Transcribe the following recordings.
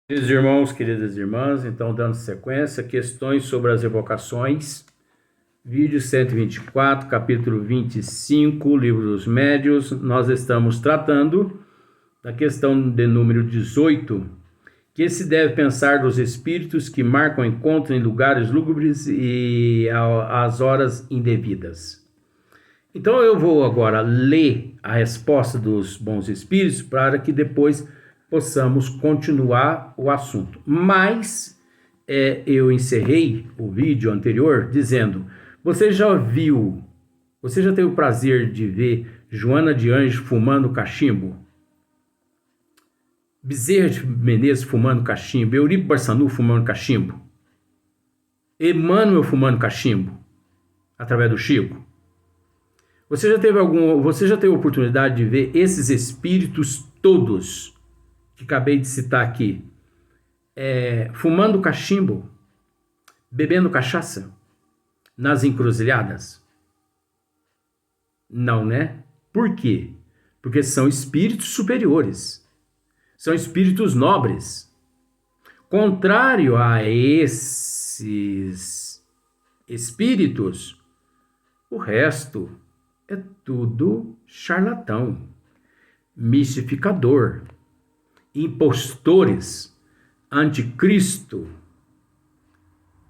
Queridos irmãos, queridas irmãs, então dando sequência, questões sobre as evocações, vídeo 124, capítulo 25, livro dos médiuns. Nós estamos tratando da questão de número 18, que se deve pensar dos espíritos que marcam encontro em lugares lúgubres e às horas indevidas. Então eu vou agora ler a resposta dos bons espíritos para que depois possamos continuar o assunto. Mas eu encerrei o vídeo anterior dizendo: você já teve o prazer de ver Joana de Anjos fumando cachimbo? Bezerra de Menezes fumando cachimbo? Eurico Barçanu fumando cachimbo? Emmanuel fumando cachimbo? Através do Chico? Você já teve a oportunidade de ver esses espíritos todos que acabei de citar aqui, fumando cachimbo, bebendo cachaça, nas encruzilhadas? Não, né? Por quê? Porque são espíritos superiores, são espíritos nobres. Contrário a esses espíritos, o resto é tudo charlatão, mistificador, impostores, anticristo,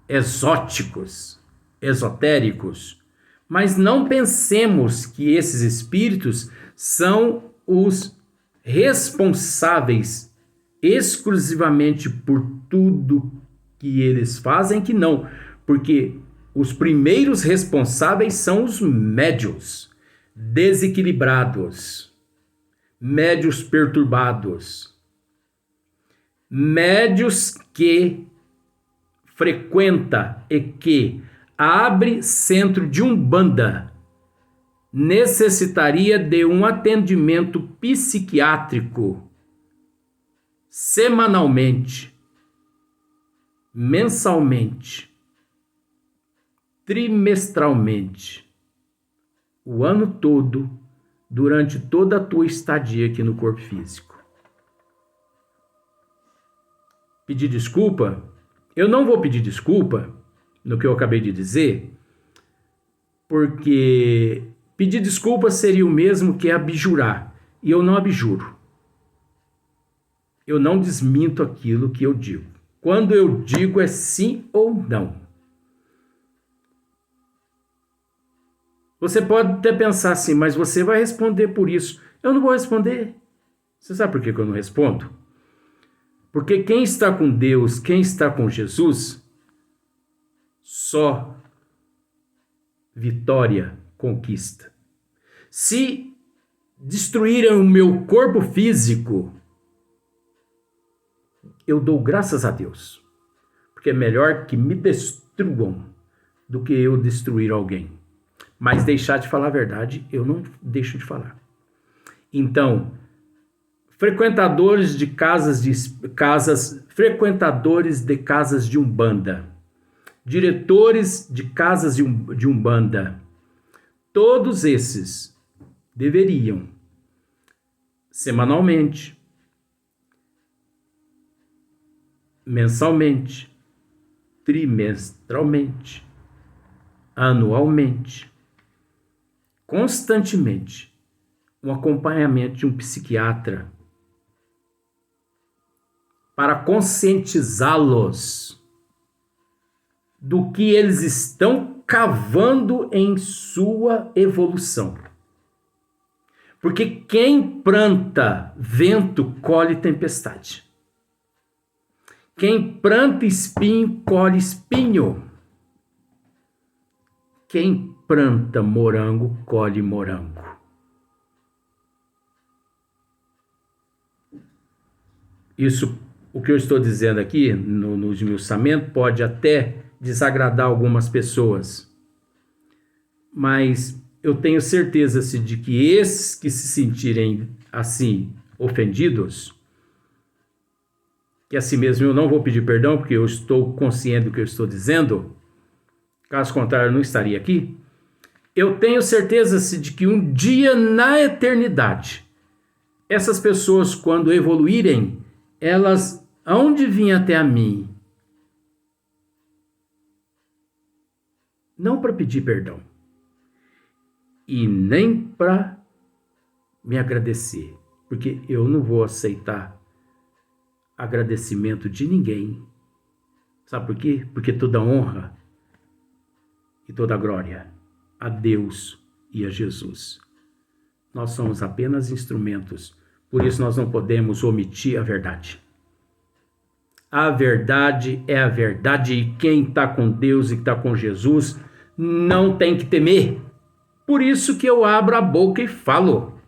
exóticos, esotéricos. Mas não pensemos que esses espíritos são os responsáveis exclusivamente por tudo que eles fazem, que não, porque os primeiros responsáveis são os médiuns desequilibrados, médiuns perturbados, médiuns que frequenta e que abre centro de umbanda necessitaria de um atendimento psiquiátrico semanalmente, mensalmente, trimestralmente, o ano todo, durante toda a tua estadia aqui no corpo físico. Pedir desculpa? Eu não vou pedir desculpa no que eu acabei de dizer, porque pedir desculpa seria o mesmo que abjurar, e eu não abjuro. Eu não desminto aquilo que eu digo. Quando eu digo é sim ou não. Você pode até pensar assim, mas você vai responder por isso. Eu não vou responder. Você sabe por que eu não respondo? Porque quem está com Deus, quem está com Jesus, só vitória conquista. Se destruírem o meu corpo físico, eu dou graças a Deus. Porque é melhor que me destruam do que eu destruir alguém. Mas deixar de falar a verdade, eu não deixo de falar. Então, frequentadores de casas de umbanda, diretores de casas de umbanda, todos esses deveriam, semanalmente, mensalmente, trimestralmente, anualmente, constantemente, um acompanhamento de um psiquiatra para conscientizá-los do que eles estão cavando em sua evolução. Porque quem planta vento, colhe tempestade. Quem planta espinho, colhe espinho. Quem planta morango, colhe morango. Isso, o que eu estou dizendo aqui no esmiuçamento, pode até desagradar algumas pessoas. Mas eu tenho certeza de que esses que se sentirem assim ofendidos, que assim mesmo eu não vou pedir perdão, porque eu estou consciente do que eu estou dizendo, caso contrário eu não estaria aqui, eu tenho certeza de que um dia na eternidade, essas pessoas, quando evoluírem, elas aonde vinha até a mim, não para pedir perdão e nem para me agradecer, porque eu não vou aceitar agradecimento de ninguém. Sabe por quê? Porque toda honra e toda glória a Deus e a Jesus. Nós somos apenas instrumentos, por isso nós não podemos omitir a verdade. A verdade é a verdade e quem está com Deus e está com Jesus não tem que temer. Por isso que eu abro a boca e falo.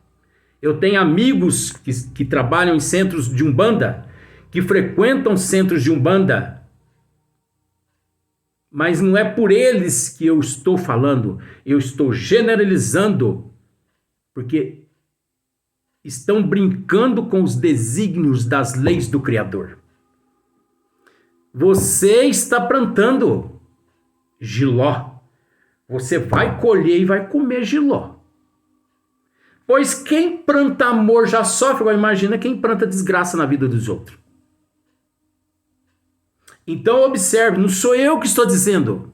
Eu tenho amigos que trabalham em centros de Umbanda, que frequentam centros de Umbanda, mas não é por eles que eu estou falando, eu estou generalizando, porque estão brincando com os desígnios das leis do Criador. Você está plantando jiló. Você vai colher e vai comer jiló. Pois quem planta amor já sofre. Agora imagina quem planta desgraça na vida dos outros. Então observe, não sou eu que estou dizendo.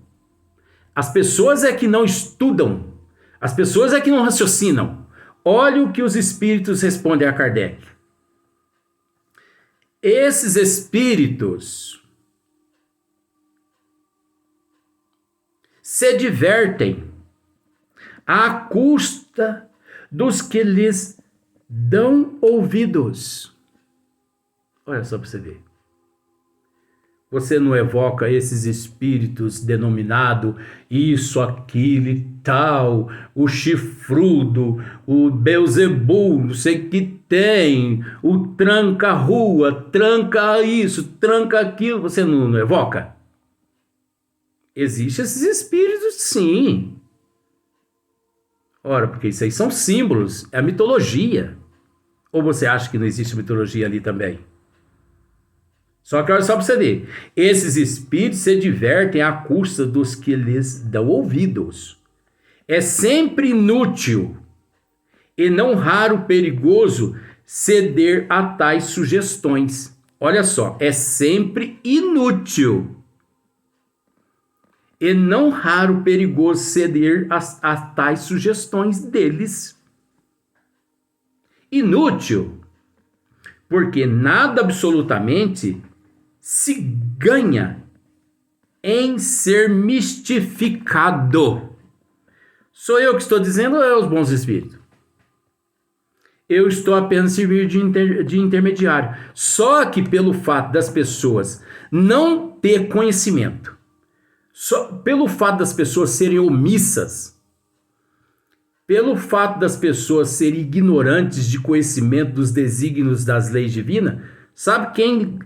As pessoas é que não estudam. As pessoas é que não raciocinam. Olha o que os espíritos respondem a Kardec. Esses espíritos se divertem à custa dos que lhes dão ouvidos. Olha só para você ver. Você não evoca esses espíritos denominado isso, aquilo e tal, o chifrudo, o Beelzebul, não sei o que tem, o tranca-rua, tranca isso, tranca aquilo, você não evoca? Existem esses espíritos, sim. Ora, porque isso aí são símbolos, é a mitologia. Ou você acha que não existe mitologia ali também? Só que olha só para você ver, esses espíritos se divertem à custa dos que lhes dão ouvidos. É sempre inútil e não raro perigoso ceder a tais sugestões. Olha só, é sempre inútil e não raro perigoso ceder a tais sugestões deles. Inútil, porque nada absolutamente se ganha em ser mistificado. Sou eu que estou dizendo ou é os bons espíritos? Eu estou apenas servir de intermediário. Só que pelo fato das pessoas não ter conhecimento, só pelo fato das pessoas serem omissas, pelo fato das pessoas serem ignorantes de conhecimento dos desígnios das leis divinas, sabe quem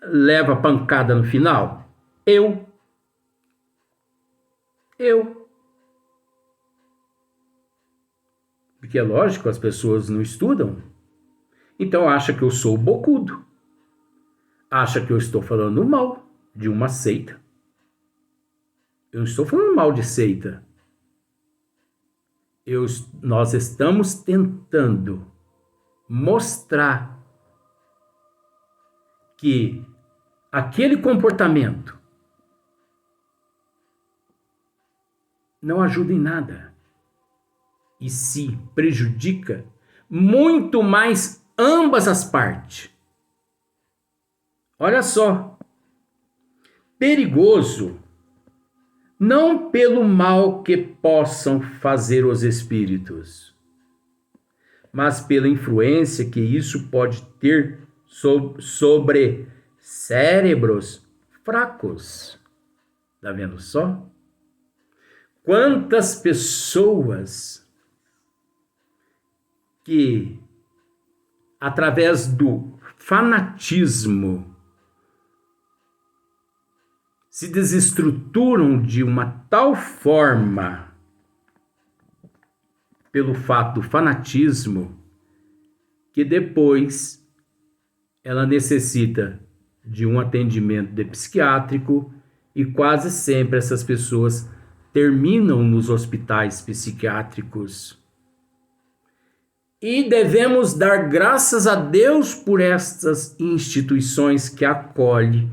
leva pancada no final? Eu. Porque é lógico, as pessoas não estudam. Então acha que eu sou bocudo. Acha que eu estou falando mal de uma seita. Eu não estou falando mal de seita. Nós estamos tentando mostrar que aquele comportamento não ajuda em nada e se prejudica muito mais ambas as partes. Olha só, perigoso não pelo mal que possam fazer os espíritos, mas pela influência que isso pode ter sobre cérebros fracos. Tá vendo só? Quantas pessoas que, através do fanatismo, se desestruturam de uma tal forma pelo fato do fanatismo que depois ela necessita de um atendimento de psiquiátrico e quase sempre essas pessoas terminam nos hospitais psiquiátricos. E devemos dar graças a Deus por estas instituições que acolhem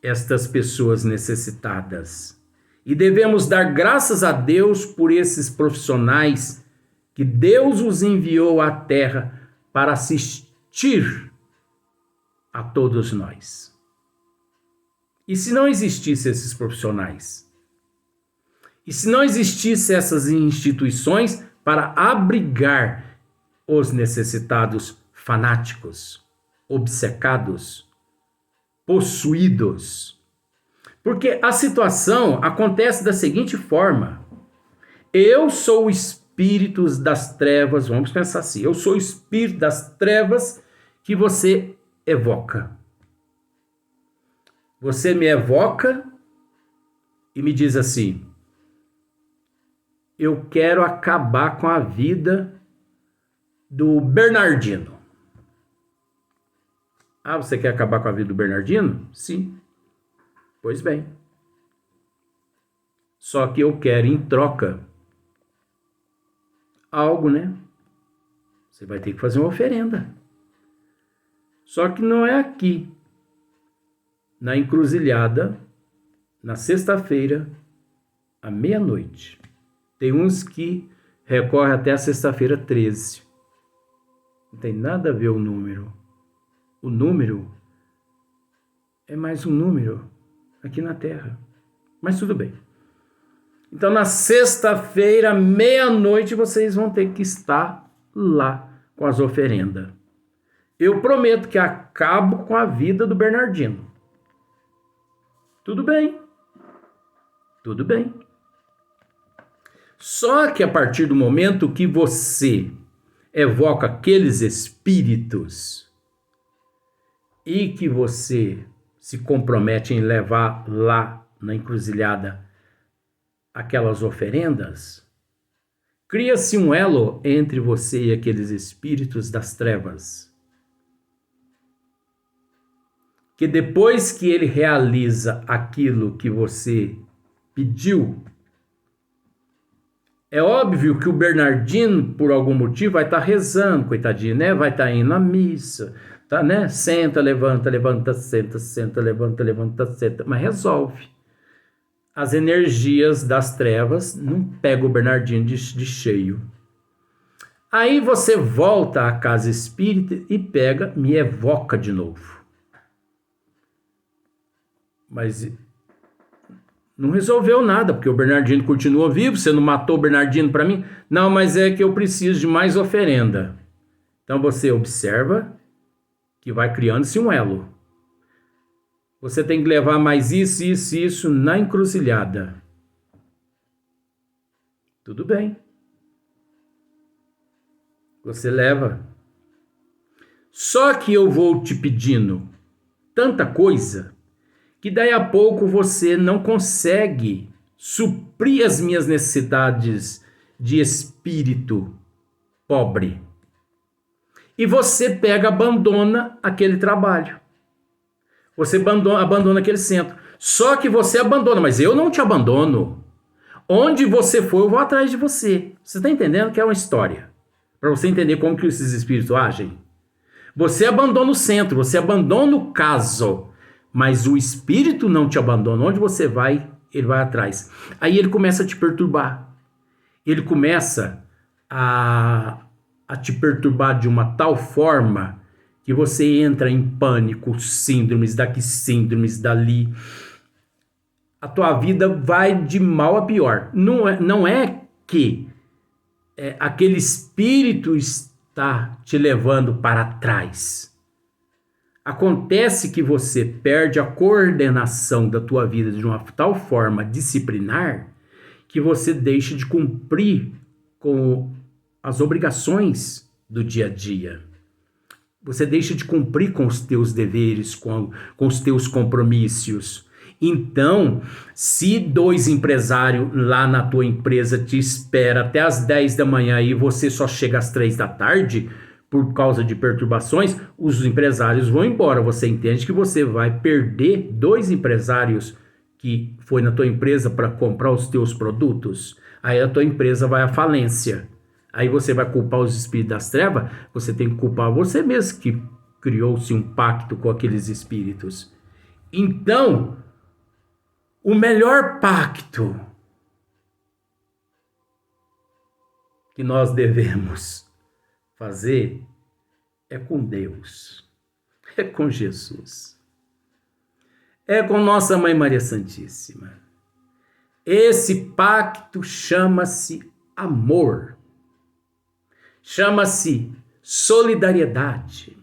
estas pessoas necessitadas. E devemos dar graças a Deus por esses profissionais que Deus os enviou à terra para assistir a todos nós. E se não existissem esses profissionais? E se não existissem essas instituições para abrigar os necessitados fanáticos, obcecados, possuídos? Porque a situação acontece da seguinte forma: eu sou o espírito das trevas, vamos pensar assim, eu sou o espírito das trevas que você evoca. Você me evoca e me diz assim: eu quero acabar com a vida do Bernardino. Ah, você quer acabar com a vida do Bernardino? Sim. Pois bem. Só que eu quero em troca algo, né? Você vai ter que fazer uma oferenda. Só que não é aqui, na encruzilhada, na sexta-feira, à meia-noite. Tem uns que recorrem até a sexta-feira 13. Não tem nada a ver o número. O número é mais um número aqui na Terra. Mas tudo bem. Então, na sexta-feira, meia-noite, vocês vão ter que estar lá com as oferendas. Eu prometo que acabo com a vida do Bernardino. Tudo bem. Tudo bem. Só que a partir do momento que você evoca aqueles espíritos e que você se compromete em levar lá na encruzilhada aquelas oferendas, cria-se um elo entre você e aqueles espíritos das trevas, que depois que ele realiza aquilo que você pediu, é óbvio que o Bernardino, por algum motivo, vai estar rezando, coitadinho, né? Vai estar indo à missa, tá, né? Senta, levanta, levanta, senta, senta, levanta, levanta, senta. Mas resolve. As energias das trevas não pegam o Bernardino de cheio. Aí você volta à casa espírita e pega, me evoca de novo. Mas não resolveu nada, porque o Bernardino continua vivo. Você não matou o Bernardino para mim? Não, mas é que eu preciso de mais oferenda. Então você observa que vai criando-se um elo. Você tem que levar mais isso, isso, isso na encruzilhada. Tudo bem. Você leva. Só que eu vou te pedindo tanta coisa que daí a pouco você não consegue suprir as minhas necessidades de espírito pobre. E você pega, abandona aquele trabalho. Você abandona aquele centro. Só que você abandona, mas eu não te abandono. Onde você for, eu vou atrás de você. Você está entendendo que é uma história? Para você entender como que esses espíritos agem. Você abandona o centro, você abandona o caso. Mas o espírito não te abandona. Onde você vai, ele vai atrás. Aí ele começa a te perturbar. Ele começa a te perturbar de uma tal forma que você entra em pânico, síndromes daqui, síndromes dali. A tua vida vai de mal a pior. Não é que aquele espírito está te levando para trás. Acontece que você perde a coordenação da tua vida de uma tal forma disciplinar que você deixa de cumprir com as obrigações do dia a dia. Você deixa de cumprir com os teus deveres, com os teus compromissos. Então, se 2 empresários lá na tua empresa te esperam até as 10 da manhã e você só chega às 3 da tarde... por causa de perturbações, os empresários vão embora. Você entende que você vai perder 2 empresários que foi na tua empresa para comprar os teus produtos? Aí a tua empresa vai à falência. Aí você vai culpar os espíritos das trevas, você tem que culpar você mesmo que criou-se um pacto com aqueles espíritos. Então, o melhor pacto que nós devemos fazer é com Deus, é com Jesus, é com nossa Mãe Maria Santíssima. Esse pacto chama-se amor, chama-se solidariedade,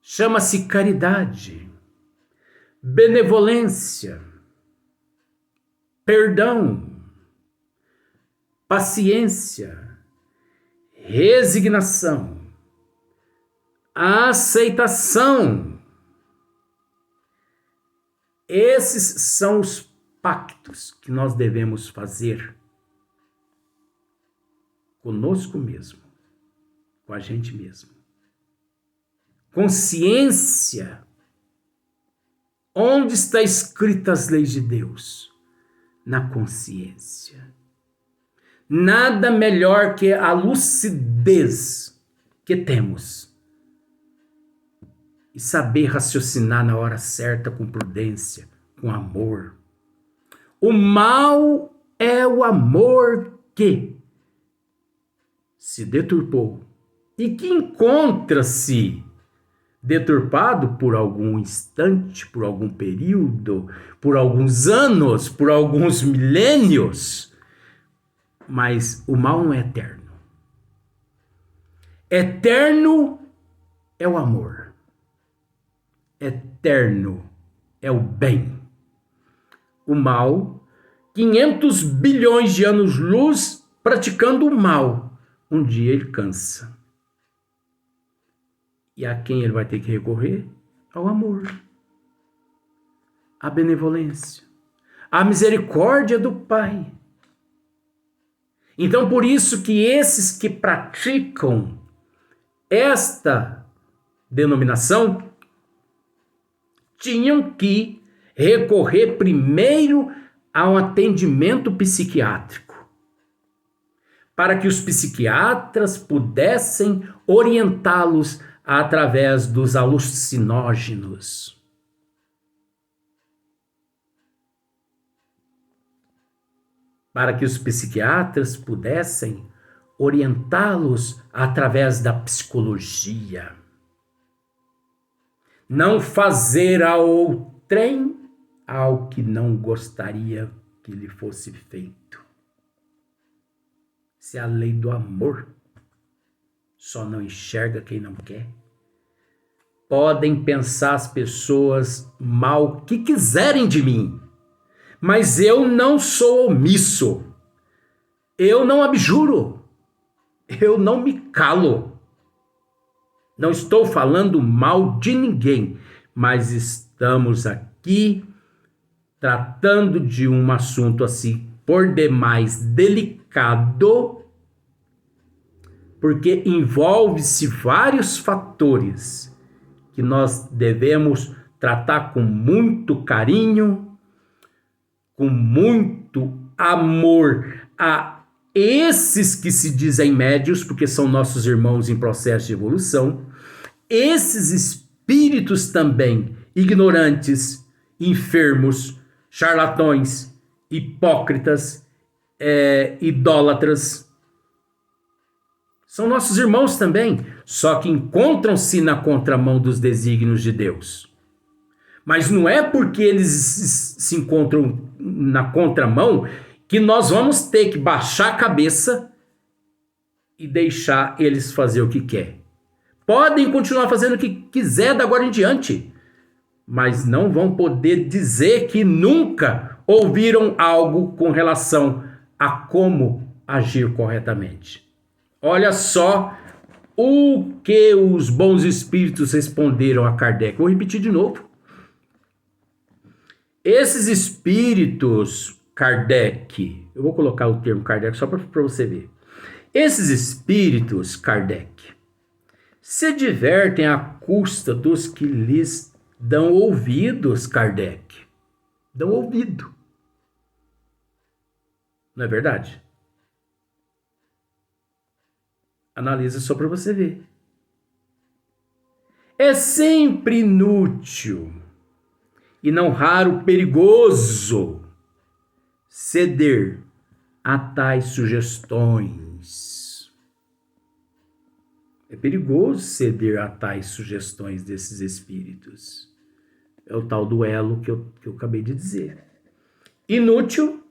chama-se caridade, benevolência, perdão, paciência, resignação, aceitação. Esses são os pactos que nós devemos fazer conosco mesmo, com a gente mesmo. Consciência. Onde está escritas as leis de Deus? Na consciência. Nada melhor que a lucidez que temos e saber raciocinar na hora certa com prudência, com amor. O mal é o amor que se deturpou e que encontra-se deturpado por algum instante, por algum período, por alguns anos, por alguns milênios. Mas o mal não é eterno. Eterno é o amor. Eterno é o bem. O mal, 500 bilhões de anos-luz praticando o mal. Um dia ele cansa. E a quem ele vai ter que recorrer? Ao amor, à benevolência, à misericórdia do Pai. Então, por isso que esses que praticam esta denominação tinham que recorrer primeiro a um atendimento psiquiátrico, para que os psiquiatras pudessem orientá-los através dos alucinógenos. Para que os psiquiatras pudessem orientá-los através da psicologia. Não fazer a outrem ao que não gostaria que lhe fosse feito. Isso é a lei do amor. Só não enxerga quem não quer. Podem pensar as pessoas mal que quiserem de mim, mas eu não sou omisso. Eu não abjuro. Eu não me calo. Não estou falando mal de ninguém, mas estamos aqui tratando de um assunto assim por demais delicado, porque envolve-se vários fatores que nós devemos tratar com muito carinho, com muito amor a esses que se dizem médios, porque são nossos irmãos em processo de evolução, esses espíritos também ignorantes, enfermos, charlatões, hipócritas, idólatras, são nossos irmãos também, só que encontram-se na contramão dos desígnios de Deus. Mas não é porque eles se encontram na contramão que nós vamos ter que baixar a cabeça e deixar eles fazer o que quer. Podem continuar fazendo o que quiser da agora em diante, mas não vão poder dizer que nunca ouviram algo com relação a como agir corretamente. Olha só o que os bons espíritos responderam a Kardec. Vou repetir de novo. Esses espíritos, Kardec, eu vou colocar o termo Kardec só para você ver. Esses espíritos, Kardec, se divertem à custa dos que lhes dão ouvidos, Kardec. Dão ouvido. Não é verdade? Analisa só para você ver. É sempre inútil e não raro perigoso ceder a tais sugestões. É perigoso ceder a tais sugestões desses espíritos. É o tal duelo que eu acabei de dizer. Inútil,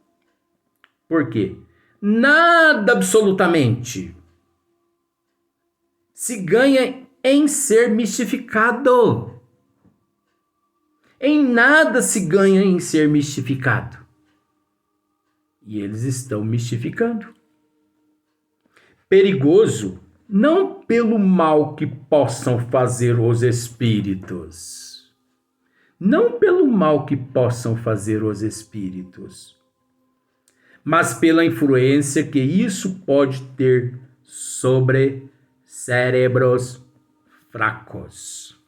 por quê? Nada absolutamente se ganha em ser mistificado. Em nada se ganha em ser mistificado. E eles estão mistificando. Perigoso, não pelo mal que possam fazer os espíritos. Não pelo mal que possam fazer os espíritos, mas pela influência que isso pode ter sobre cérebros fracos.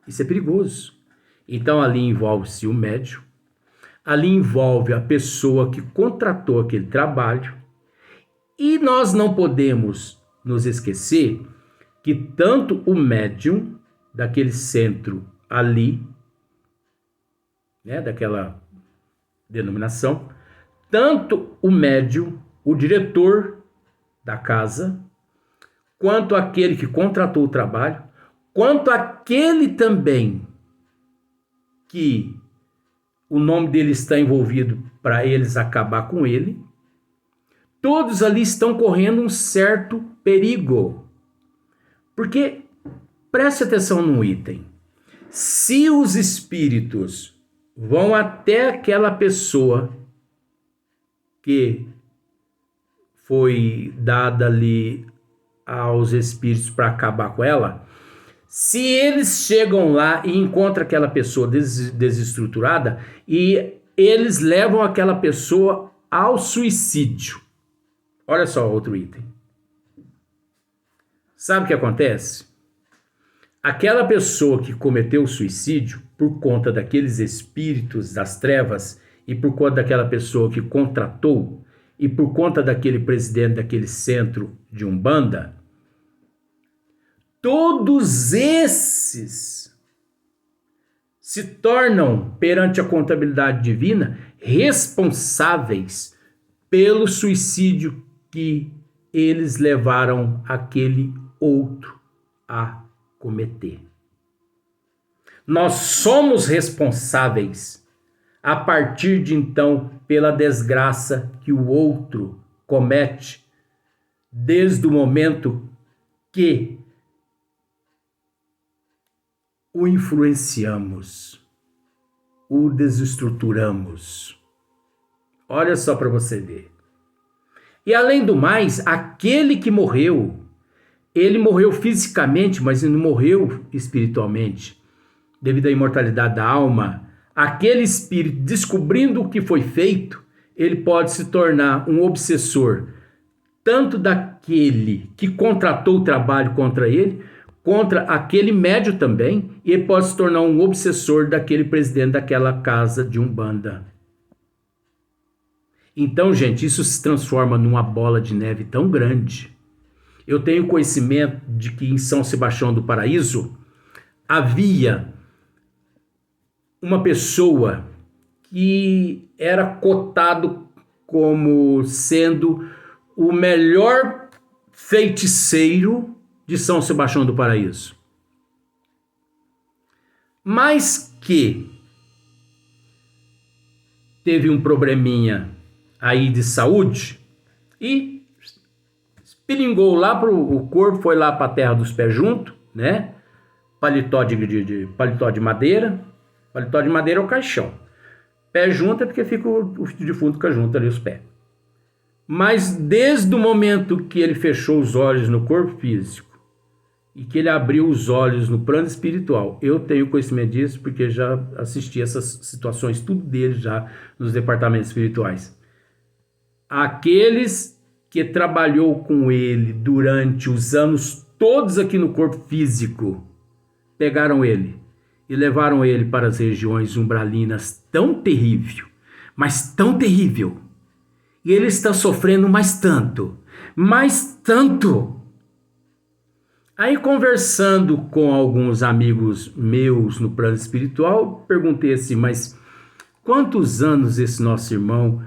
Isso é perigoso. Então ali envolve-se o médium, ali envolve a pessoa que contratou aquele trabalho, e nós não podemos nos esquecer que tanto o médium daquele centro ali, né, daquela denominação, tanto o médium, o diretor da casa, quanto aquele que contratou o trabalho, quanto aquele também que o nome dele está envolvido para eles acabar com ele, todos ali estão correndo um certo perigo. Porque, preste atenção num item, se os espíritos vão até aquela pessoa que foi dada ali aos espíritos para acabar com ela, se eles chegam lá e encontram aquela pessoa desestruturada e eles levam aquela pessoa ao suicídio. Olha só outro item. Sabe o que acontece? Aquela pessoa que cometeu o suicídio por conta daqueles espíritos das trevas e por conta daquela pessoa que contratou e por conta daquele presidente daquele centro de Umbanda, todos esses se tornam, perante a contabilidade divina, responsáveis pelo suicídio que eles levaram aquele outro a cometer. Nós somos responsáveis a partir de então pela desgraça que o outro comete, desde o momento que o influenciamos, o desestruturamos. Olha só para você ver. E além do mais, aquele que morreu, ele morreu fisicamente, mas ele não morreu espiritualmente. Devido à imortalidade da alma, aquele espírito, descobrindo o que foi feito, ele pode se tornar um obsessor, tanto daquele que contratou o trabalho contra ele, contra aquele médium também, e ele pode se tornar um obsessor daquele presidente daquela casa de Umbanda. Então, gente, isso se transforma numa bola de neve tão grande. Eu tenho conhecimento de que em São Sebastião do Paraíso havia uma pessoa que era cotado como sendo o melhor feiticeiro de São Sebastião do Paraíso, mas que teve um probleminha aí de saúde e piringou lá o corpo, foi lá para a terra dos pés junto, né? Paletó de madeira. Paletó de madeira é o caixão. Pé junto é porque fica o defunto fica junto ali os pés. Mas desde o momento que ele fechou os olhos no corpo físico e que ele abriu os olhos no plano espiritual, eu tenho conhecimento disso porque já assisti essas situações, tudo dele já nos departamentos espirituais. Aqueles que trabalhou com ele durante os anos todos aqui no corpo físico, pegaram ele e levaram ele para as regiões umbralinas tão terrível, mas tão terrível. E ele está sofrendo mais tanto, Mas tanto. Aí, conversando com alguns amigos meus no plano espiritual, perguntei assim, mas quantos anos esse nosso irmão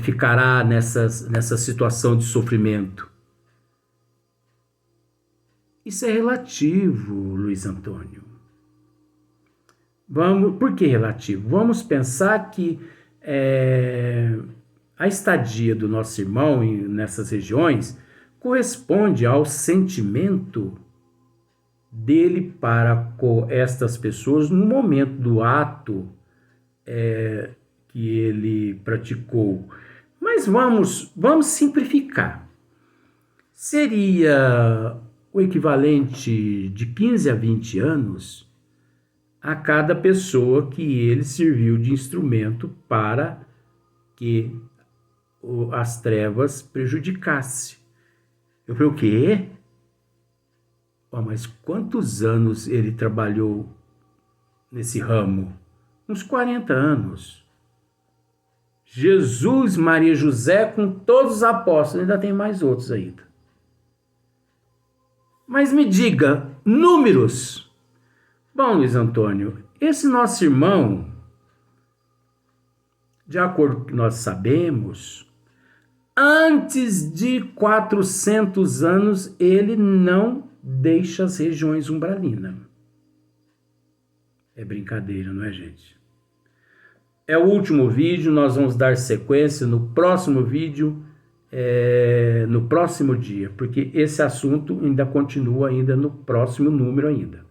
ficará nessa situação de sofrimento? Isso é relativo, Luiz Antônio. Por que relativo? Vamos pensar que a estadia do nosso irmão nessas regiões corresponde ao sentimento dele para com estas pessoas no momento do ato que ele praticou. Mas vamos simplificar. Seria o equivalente de 15 a 20 anos a cada pessoa que ele serviu de instrumento para que as trevas prejudicasse. Eu falei, o quê? Mas quantos anos ele trabalhou nesse ramo? Uns 40 anos. Jesus, Maria, José, com todos os apóstolos, ainda tem mais outros ainda. Mas me diga, números. Bom, Luiz Antônio, esse nosso irmão, de acordo com o que nós sabemos, antes de 400 anos, ele não deixa as regiões umbralinas. É brincadeira, não é, gente? É o último vídeo, nós vamos dar sequência no próximo vídeo, no próximo dia, porque esse assunto ainda continua ainda no próximo número ainda.